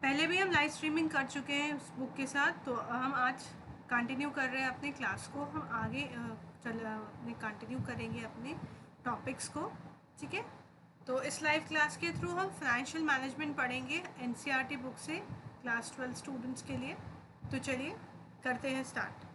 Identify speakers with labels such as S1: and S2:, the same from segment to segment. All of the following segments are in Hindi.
S1: पहले भी हम लाइव स्ट्रीमिंग कर चुके हैं उस बुक के साथ, तो हम आज कंटिन्यू कर रहे हैं अपने क्लास को। हम आगे कंटिन्यू करेंगे अपने टॉपिक्स को। ठीक है, तो इस लाइव क्लास के थ्रू हम फाइनेंशियल मैनेजमेंट पढ़ेंगे एनसीईआरटी बुक से, क्लास 12 स्टूडेंट्स के लिए। तो चलिए करते हैं स्टार्ट।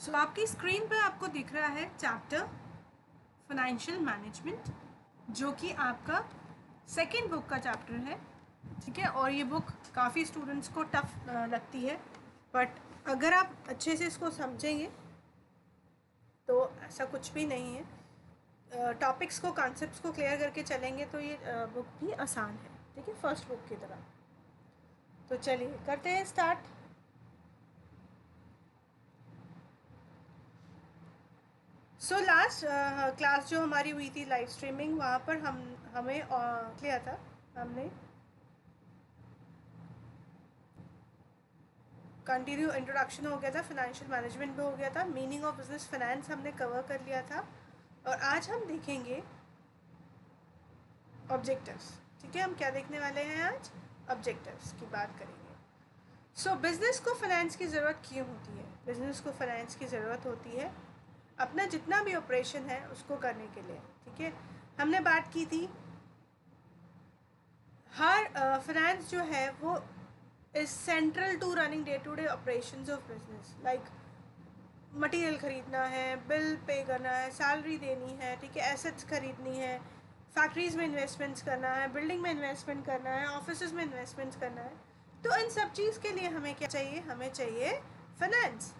S1: सो आपकी स्क्रीन पे आपको दिख रहा है चैप्टर फाइनेंशियल मैनेजमेंट, जो कि आपका सेकेंड बुक का चैप्टर है। ठीक है, और ये बुक काफ़ी स्टूडेंट्स को टफ लगती है, बट अगर आप अच्छे से इसको समझेंगे तो ऐसा कुछ भी नहीं है। टॉपिक्स को, कॉन्सेप्ट्स को क्लियर करके चलेंगे तो ये बुक भी आसान है। ठीक है, फर्स्ट बुक की तरह। तो चलिए करते हैं स्टार्ट। सो लास्ट क्लास जो हमारी हुई थी लाइव स्ट्रीमिंग, वहाँ पर हमें लिया था हमने कंटिन्यू इंट्रोडक्शन हो गया था, फाइनेंशियल मैनेजमेंट भी हो गया था, मीनिंग ऑफ बिजनेस फाइनेंस हमने कवर कर लिया था, और आज हम देखेंगे ऑब्जेक्टिव्स। ठीक है, हम क्या देखने वाले हैं आज? ऑब्जेक्टिव्स की बात करेंगे। सो बिजनेस को फाइनेंस की ज़रूरत क्यों होती है? बिजनेस को फाइनेंस की ज़रूरत होती है अपना जितना भी ऑपरेशन है उसको करने के लिए। ठीक है, हमने बात की थी हर फाइनेंस जो है वो is central to running day to day operations of business. Like material ख़रीदना है, बिल पे करना है, सैलरी देनी है, ठीक है, एसेट्स खरीदनी है, फैक्ट्रीज़ में इन्वेस्टमेंट्स करना है, बिल्डिंग में इन्वेस्टमेंट करना है, ऑफिस में इन्वेस्टमेंट्स करना है। तो इन सब चीज़ के लिए हमें क्या चाहिए? हमें चाहिए फाइनेंस।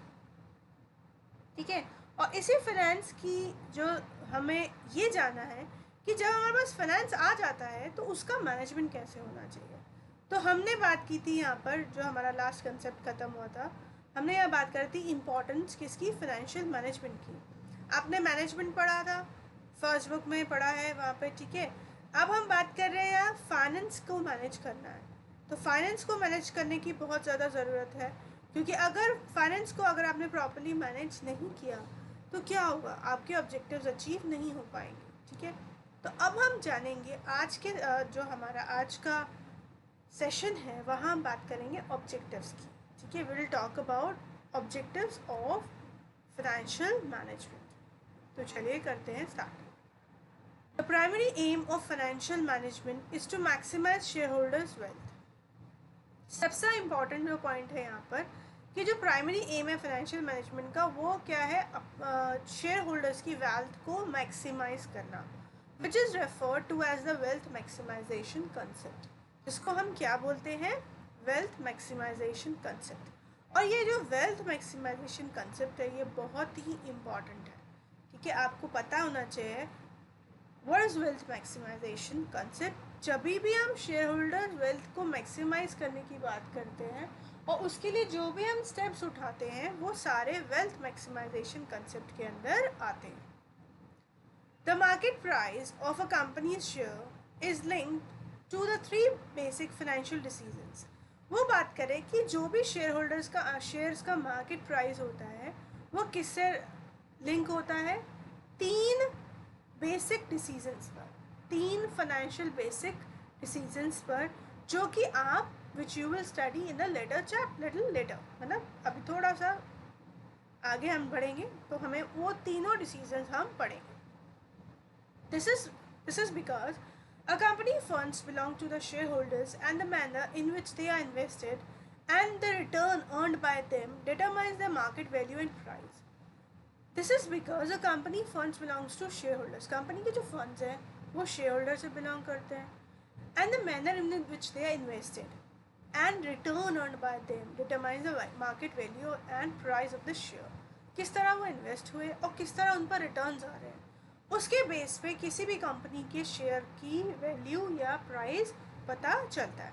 S1: ठीक है, और इसी फाइनेंस की जो हमें ये जानना है कि जब हमारे पास फाइनेंस आ जाता है तो उसका मैनेजमेंट कैसे होना चाहिए। तो हमने बात की थी यहाँ पर, जो हमारा लास्ट कंसेप्ट ख़त्म हुआ था, हमने यहाँ बात करी थी इम्पोर्टेंस किसकी? फाइनेंशियल मैनेजमेंट की। आपने मैनेजमेंट पढ़ा था, फर्स्ट बुक में पढ़ा है वहाँ पे। ठीक है, अब हम बात कर रहे हैं यहाँ फाइनेंस को मैनेज करना है। तो फाइनेंस को मैनेज करने की बहुत ज़्यादा ज़रूरत है, क्योंकि अगर फाइनेंस को अगर आपने प्रॉपर्ली मैनेज नहीं किया तो क्या होगा? आपके ऑब्जेक्टिव्स अचीव नहीं हो पाएंगे। ठीक है, तो अब हम जानेंगे आज के जो हमारा आज का सेशन है वहाँ हम बात करेंगे ऑब्जेक्टिव्स की। ठीक है, we will talk about objectives of financial management. तो चलिए करते हैं start. The primary aim of financial management is to maximise share holders wealth. सबसे इम्पॉर्टेंट जो पॉइंट है यहाँ पर कि जो प्राइमरी एम है फाइनेंशियल मैनेजमेंट का, वो क्या है? शेयर होल्डर्स की वेल्थ को मैक्सिमाइज करना, which is refer to as the wealth maximisation concept, जिसको हम क्या बोलते हैं? Wealth maximisation concept. और ये जो वेल्थ मैक्सिमाइजेशन कंसेप्ट है ये बहुत ही इम्पॉर्टेंट है। ठीक है, आपको पता होना चाहिए what is wealth maximisation concept. जब भी हम शेयर होल्डर वेल्थ को मैक्सिमाइज करने की बात करते हैं और उसके लिए जो भी हम स्टेप्स उठाते हैं वो सारे वेल्थ मैक्सिमाइजेशन कंसेप्ट के अंदर आते हैं। The market price of a company's share is linked to the three basic financial decisions. वो बात करें कि जो भी शेयर होल्डर्स का शेयर्स का मार्केट प्राइस होता है वो किससे लिंक होता है? तीन बेसिक डिसीजंस पर, तीन फाइनेंशियल बेसिक डिसीजंस पर, जो कि आप which you will study in the little letter. मतलब अभी थोड़ा सा आगे हम बढ़ेंगे तो हमें वो तीनों डिसीजंस हम पढ़ेंगे। This is because a company funds belong to the shareholders and the manner in which they are invested and the return earned by them determines the market value and price. This is because a company funds belongs to share holders. Company के जो फंड्स हैं वो शेयर होल्डर से बिलोंग करते हैं। And the manner in which they are invested and return earn by them determines the market value and price of the share. किस तरह वो इन्वेस्ट हुए और किस तरह उन पर रिटर्न्स आ रहे हैं, उसके बेस पे किसी भी कंपनी के शेयर की वैल्यू या प्राइस पता चलता है।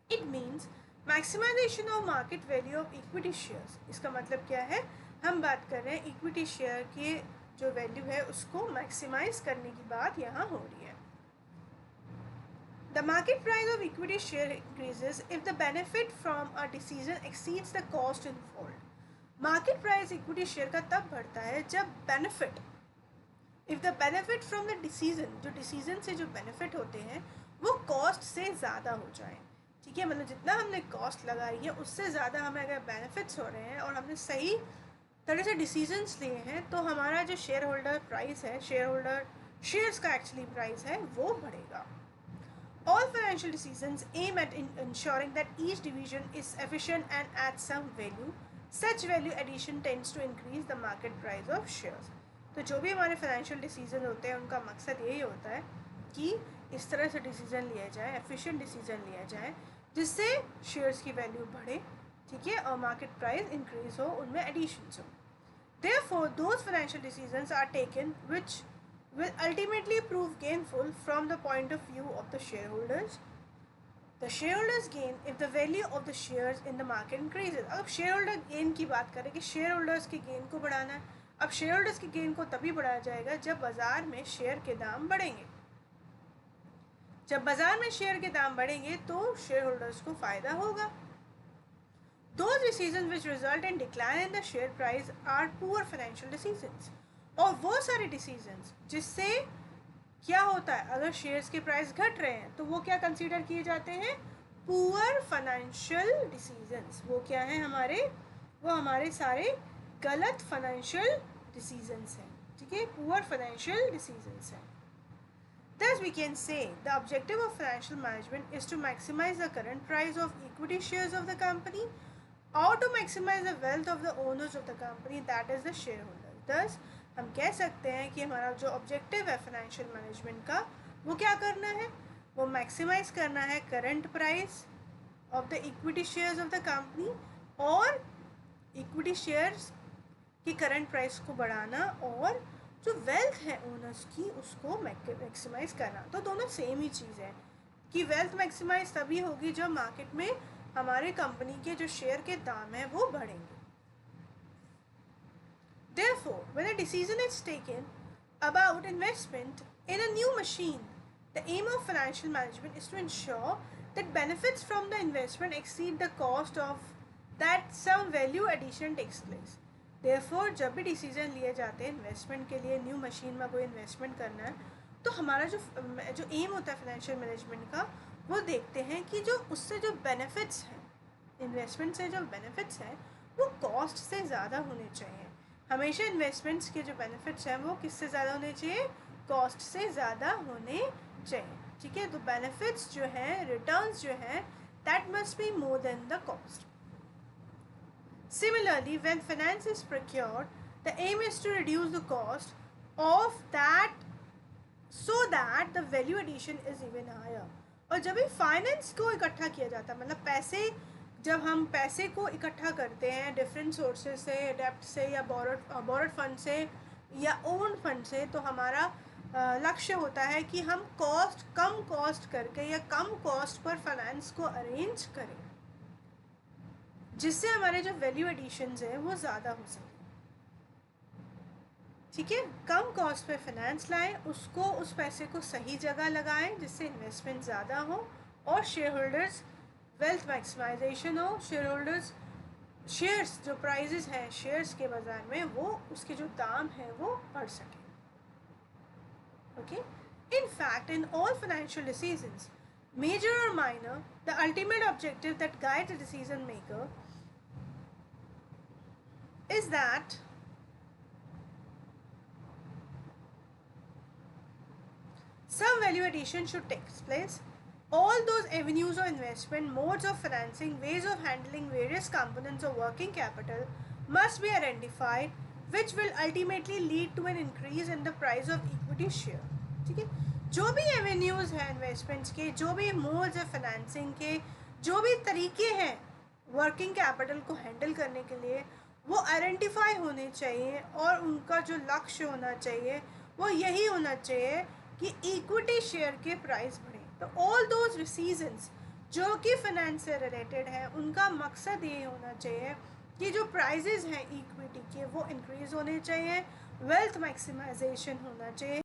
S1: It means maximisation of market value of equity shares. इसका मतलब क्या है? हम बात कर रहे हैं इक्विटी शेयर की जो वैल्यू है उसको मैक्सिमाइज करने की बात यहाँ हो रही है. The market price of equity share increases if the benefit from a decision exceeds the cost involved. Market price equity share का तब बढ़ता है जब benefit, if the benefit from the decision, जो decision से जो benefit होते हैं वो cost से ज़्यादा हो जाए. ठीक है, मतलब जितना हमने cost लगाई है उससे ज़्यादा हमें अगर benefits हो रहे हैं और हमने सही तरह से decisions लिए हैं तो हमारा जो shareholder price है, shareholder shares का actually price है वो बढ़ेगा. All financial decisions aim at ensuring that each division is efficient and adds some value. Such value addition tends to increase the market price of shares. तो जो भी हमारे financial decision होते हैं उनका मकसद यही होता है कि इस तरह से decision लिया जाए, efficient decision लिया जाए जिससे shares की value बढ़े, ठीक है, और market price increase हो, उनमें additions हो. Therefore, those financial decisions are taken which will ultimately prove gainful from the point of view of the shareholders. The shareholders gain if the value of the shares in the market increases. अब shareholder gain की बात करें कि shareholders के gain को बढ़ाना है. अब shareholders के gain को तभी बढ़ाया जाएगा जब बाजार में share के दाम बढ़ेंगे. जब बाजार में share के दाम बढ़ेंगे तो shareholders को फायदा होगा. Those decisions which result in decline in the share price are poor financial decisions. और वो सारे डिसीजंस जिससे क्या होता है, अगर शेयर्स के प्राइस घट रहे हैं तो वो क्या कंसीडर किए जाते हैं, पुअर फाइनेंशियल डिसीजंस. वो क्या है हमारे, वो हमारे सारे गलत फाइनेंशियल डिसीजंस हैं. ठीक है, पुअर फाइनेंशियल डिसीजंस हैं. Thus we can say the objective of financial management is to maximize the current price of equity shares of the company or to maximize the wealth of the owners of the company, that is the shareholder. Thus हम कह सकते हैं कि हमारा जो ऑब्जेक्टिव है फाइनेंशियल मैनेजमेंट का वो क्या करना है, वो मैक्सिमाइज करना है current price of the equity shares of the company और इक्विटी शेयर्स की करंट प्राइस को बढ़ाना और जो वेल्थ है ओनर्स की उसको मैक्सिमाइज करना. तो दोनों सेम ही चीज़ है कि वेल्थ मैक्सिमाइज तभी होगी जब मार्केट में हमारे कंपनी के जो शेयर के दाम हैं वो बढ़ेंगे. Therefore, when a decision is taken about investment in a new machine, the aim of financial management is to ensure that benefits from the investment exceed the cost of that some value addition takes place. Therefore, जब भी डिसीजन लिए जाते हैं इन्वेस्टमेंट के लिए, न्यू मशीन में कोई इन्वेस्टमेंट करना है तो हमारा जो एम होता है फाइनेंशियल मैनेजमेंट का वो देखते हैं कि जो उससे जो बेनिफिट्स हैं, इन्वेस्टमेंट से जो बेनिफिट्स हैं वो कॉस्ट से ज़्यादा होने चाहिए. हमेशा इन्वेस्टमेंट्स के जो बेनिफिट्स हैं वो किससे ज़्यादा होने चाहिए, कॉस्ट से ज़्यादा होने चाहिए. ठीक है, तो बेनिफिट्स जो हैं, रिटर्न्स जो हैं, that must be more than the cost. Similarly when finance is procured the aim is to reduce the cost of that so that the value addition is even higher. और जब भी फाइनेंस को इकट्ठा किया जाता है, मतलब पैसे, जब हम पैसे को इकट्ठा करते हैं डिफरेंट सोर्सेज से, डेप्ट से या बोरोड फंड से या ओन फंड से, तो हमारा लक्ष्य होता है कि हम कम कॉस्ट करके या कम कॉस्ट पर फाइनेंस को अरेंज करें जिससे हमारे जो वैल्यू एडिशंस हैं वो ज़्यादा हो सके. ठीक है, कम कॉस्ट पे फाइनेंस लाएं, उसको उस पैसे को सही जगह लगाएं जिससे इन्वेस्टमेंट ज़्यादा हो और शेयर होल्डर्स वेल्थ मैक्सिमाइजेशन हो, शेयर होल्डर्स शेयर्स जो प्राइजेस हैं शेयर्स के बाजार में वो उसके जो दाम हैं वो बढ़ सके. Okay, in fact in all financial decisions major or minor, the ultimate objective that guides a decision maker is that some value addition should take place. All those avenues of investment, modes of financing, ways of handling various components of working capital must be identified, which will ultimately lead to an increase in the price of equity share. ठीक है, जो भी एवेन्यूज़ हैं इन्वेस्टमेंट्स के, जो भी मोड्स है फाइनेंसिंग के, जो भी तरीके हैं वर्किंग कैपिटल को हैंडल करने के लिए, वो आइडेंटिफाई होने चाहिए और उनका जो लक्ष्य होना चाहिए वो यही होना चाहिए कि इक्विटी शेयर के प्राइस बढ़े. तो ऑल दोज डिसीजंस जो कि फाइनेंस से रिलेटेड है उनका मकसद ये होना चाहिए कि जो प्राइजेज हैं इक्विटी के वो इंक्रीज़ होने चाहिए, वेल्थ मैक्सिमाइजेशन होना चाहिए।